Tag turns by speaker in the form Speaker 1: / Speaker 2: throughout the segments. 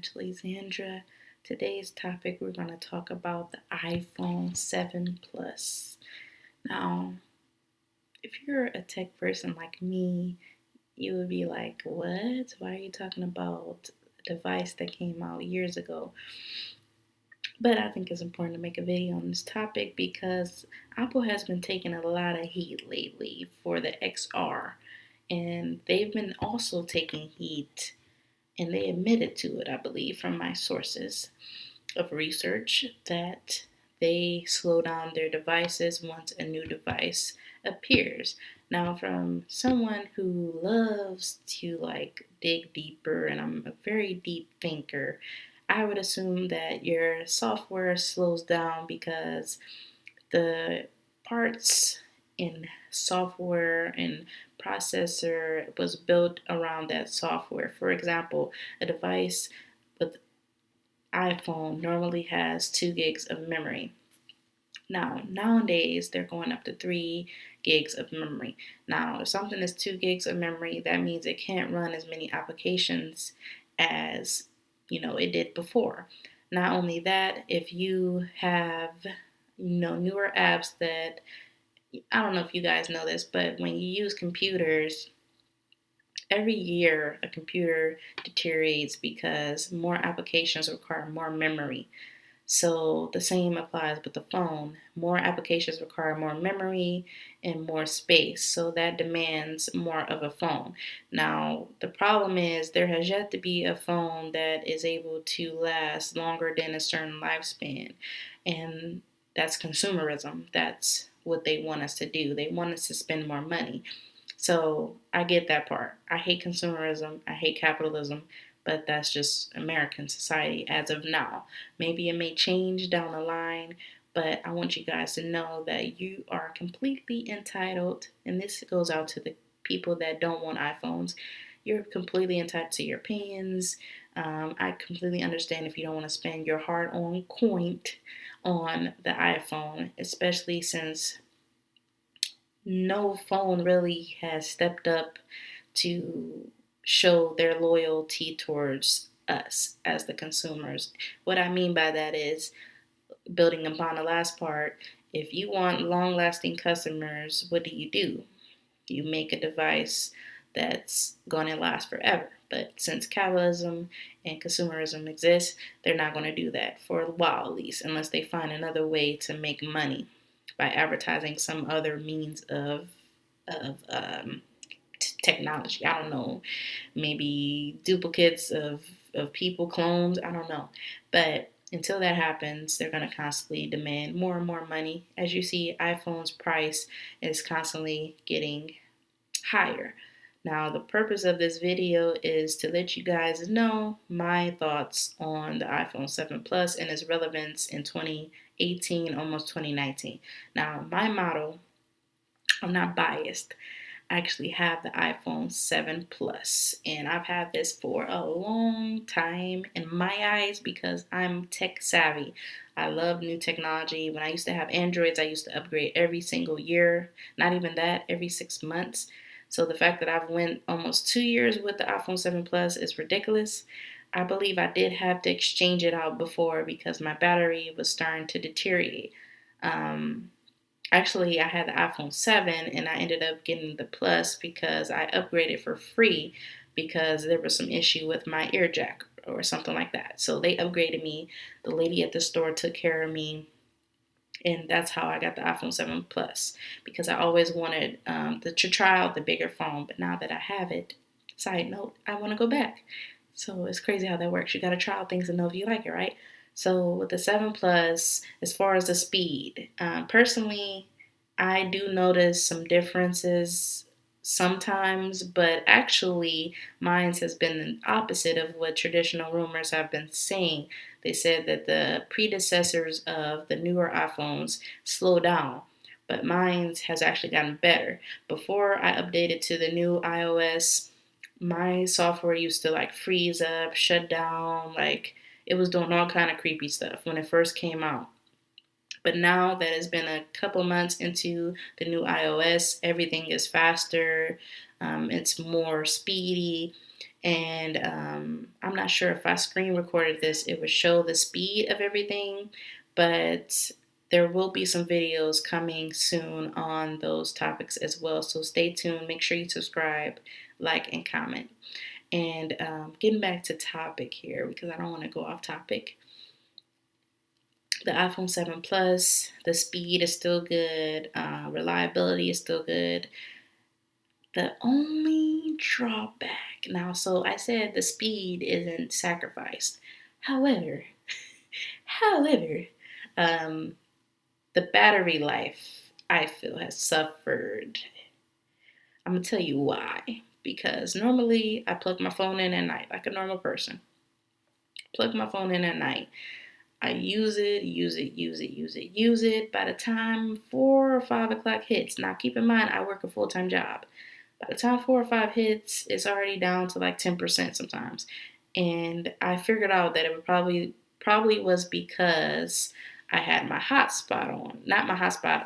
Speaker 1: Actually, Zandra. Today's topic, we're going to talk about the iPhone 7 Plus. Now, if you're a tech person like me, you would be like, what? Why are you talking about a device that came out years ago? But I think it's important to make a video on this topic because Apple has been taking a lot of heat lately for the XR. And they've been also taking heat, and they admitted to it, I believe, from my sources of research, that they slow down their devices once a new device appears. Now, from someone who loves to dig deeper, and I'm a very deep thinker, I would assume that your software slows down because the parts in software and processor was built around that software. For example, a device with iPhone normally has 2 gigs of memory. Now, nowadays, they're going up to 3 gigs of memory. Now, if something is 2 gigs of memory, that means it can't run as many applications as it did before. Not only that, if you have newer apps that, I don't know if you guys know this, but when you use computers, every year a computer deteriorates because more applications require more memory. So the same applies with the phone. More applications require more memory and more space. So that demands more of a phone. Now, the problem is there has yet to be a phone that is able to last longer than a certain lifespan. And that's consumerism. That's what they want us to do. They want us to spend more money. So I get that part. I hate consumerism. I hate capitalism, but that's just American society as of now. Maybe it may change down the line, but I want you guys to know that you are completely entitled, and this goes out to the people that don't want iPhones. You're completely entitled to your opinions. I completely understand if you don't want to spend your hard-earned coin on the iPhone, especially since no phone really has stepped up to show their loyalty towards us as the consumers. What I mean by that is, building upon the last part, if you want long lasting customers, what do? You make a device that's going to last forever. But since capitalism and consumerism exist, they're not going to do that for a while at least, unless they find another way to make money by advertising some other means of technology. I don't know, maybe duplicates of people, clones, I don't know. But until that happens, they're going to constantly demand more and more money. As you see, iPhone's price is constantly getting higher. Now, the purpose of this video is to let you guys know my thoughts on the iPhone 7 Plus and its relevance in 2018, almost 2019. Now, my model, I'm not biased. I actually have the iPhone 7 Plus, and I've had this for a long time in my eyes because I'm tech savvy. I love new technology. When I used to have Androids, I used to upgrade every single year. Not even that, every 6 months. So the fact that I've went almost 2 years with the iPhone 7 Plus is ridiculous. I believe I did have to exchange it out before because my battery was starting to deteriorate. Actually, I had the iPhone 7 and I ended up getting the Plus because I upgraded for free because there was some issue with my ear jack or something like that. So they upgraded me. The lady at the store took care of me, and that's how I got the iPhone 7 Plus, because I always wanted to try out the bigger phone. But now that I have it, side note, I want to go back. So it's crazy how that works. You got to try out things and know if you like it, right? So with the 7 Plus, as far as the speed, personally, I do notice some differences sometimes, but actually mine has been the opposite of what traditional rumors have been saying. They said that the predecessors of the newer iPhones slow down, but mine has actually gotten better. Before I updated to the new iOS, my software used to freeze up, shut down, it was doing all kind of creepy stuff when it first came out. But now that it's been a couple months into the new iOS, everything is faster, it's more speedy, and I'm not sure if I screen recorded this, it would show the speed of everything, but there will be some videos coming soon on those topics as well. So stay tuned. Make sure you subscribe, like, and comment. And getting back to topic here, because I don't want to go off topic. The iPhone 7 Plus, the speed is still good, reliability is still good. The only drawback, now, so I said the speed isn't sacrificed. However, um, the battery life, I feel, has suffered. I'm gonna tell you why. Because normally I plug my phone in at night like a normal person. Plug my phone in at night. I use it. By the time 4 or 5 o'clock hits, now keep in mind I work a full-time job. By the time 4 or 5 hits, it's already down to like 10% sometimes. And I figured out that it would probably was because I had my hotspot on. Not my hotspot,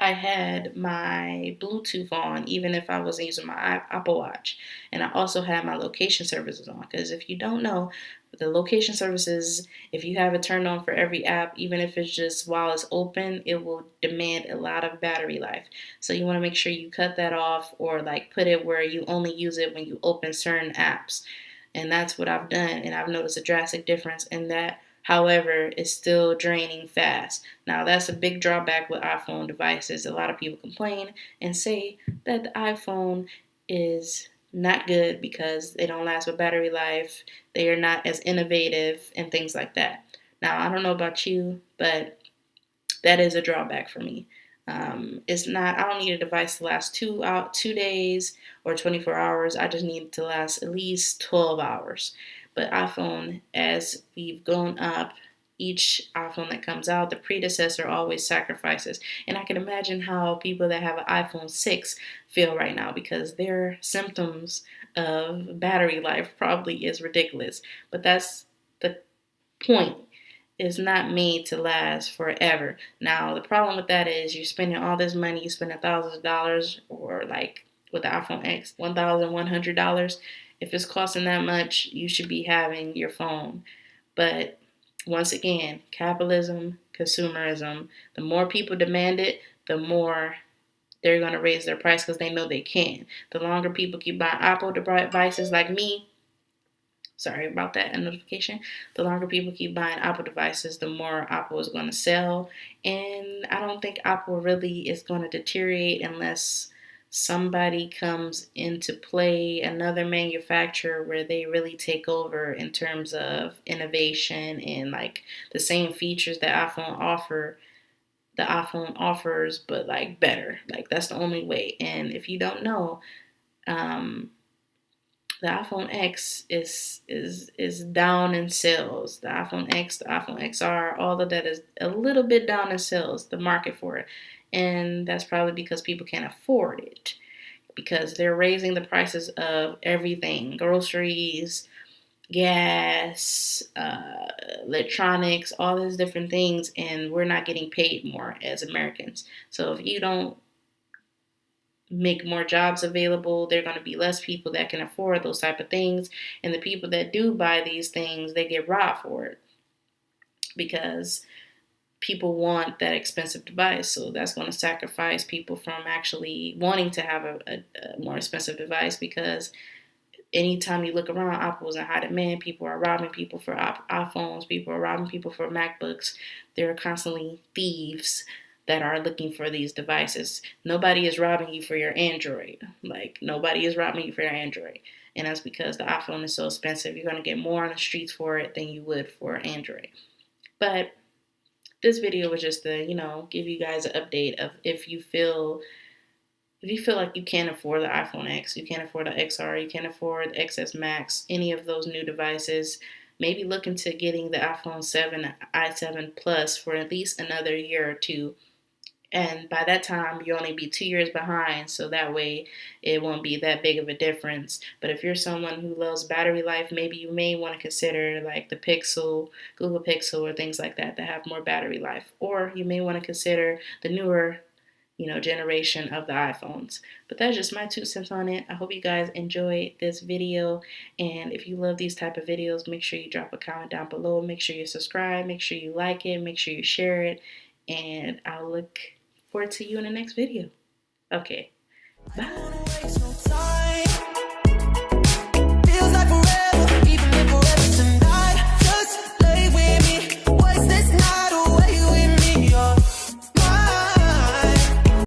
Speaker 1: I had my Bluetooth on even if I wasn't using my Apple Watch. And I also had my location services on. Because if you don't know, the location services, if you have it turned on for every app, even if it's just while it's open, it will demand a lot of battery life. So you want to make sure you cut that off, or like put it where you only use it when you open certain apps. And that's what I've done. And I've noticed a drastic difference in that. However, it's still draining fast. Now, that's a big drawback with iPhone devices. A lot of people complain and say that the iPhone is not good because they don't last with battery life, they are not as innovative, and things like that. Now, I don't know about you, but that is a drawback for me. It's not. I don't need a device to last 2 days or 24 hours. I just need it to last at least 12 hours. But iPhone, as we've gone up, each iPhone that comes out, the predecessor always sacrifices. And I can imagine how people that have an iPhone 6 feel right now, because their symptoms of battery life probably is ridiculous. But that's the point. Is not made to last forever. Now, the problem with that is you're spending all this money, you spend $1,000, or like with the iPhone X, $1,100. If it's costing that much, you should be having your phone. But once again, capitalism, consumerism, the more people demand it, the more they're going to raise their price because they know they can. The longer people keep buying Apple devices like me, sorry about that notification. The longer people keep buying Apple devices, the more Apple is going to sell. And I don't think Apple really is going to deteriorate unless somebody comes into play, another manufacturer where they really take over in terms of innovation and like the same features that the iPhone offers, but like better. Like that's the only way. And if you don't know, the iPhone X is down in sales. The iPhone X, the iPhone XR, all of that is a little bit down in sales, the market for it. And that's probably because people can't afford it. Because they're raising the prices of everything. Groceries, gas, electronics, all these different things. And we're not getting paid more as Americans. So if you don't make more jobs available, there are going to be less people that can afford those type of things, and the people that do buy these things, they get robbed for it because people want that expensive device. So that's going to sacrifice people from actually wanting to have a more expensive device, because anytime you look around, Apple is in high demand. People are robbing people for iPhones, people are robbing people for MacBooks. There are constantly thieves that are looking for these devices. Nobody is robbing you for your Android. Like, nobody is robbing you for your Android. And that's because the iPhone is so expensive. You're going to get more on the streets for it than you would for Android. But this video was just to, give you guys an update of if you feel like you can't afford the iPhone X, you can't afford the XR, you can't afford the XS Max, any of those new devices, maybe look into getting the iPhone 7, i7 Plus for at least another year or two. And by that time you only be 2 years behind, so that way it won't be that big of a difference. But if you're someone who loves battery life, maybe you may want to consider like the Pixel, Google Pixel, or things like that that have more battery life. Or you may want to consider the newer generation of the iPhones. But that's just my 2 cents on it. I hope you guys enjoyed this video, and if you love these type of videos, make sure you drop a comment down below. Make sure you subscribe, make sure you like it, make sure you share it, and I'll look forward to you in the next video. Okay, bye.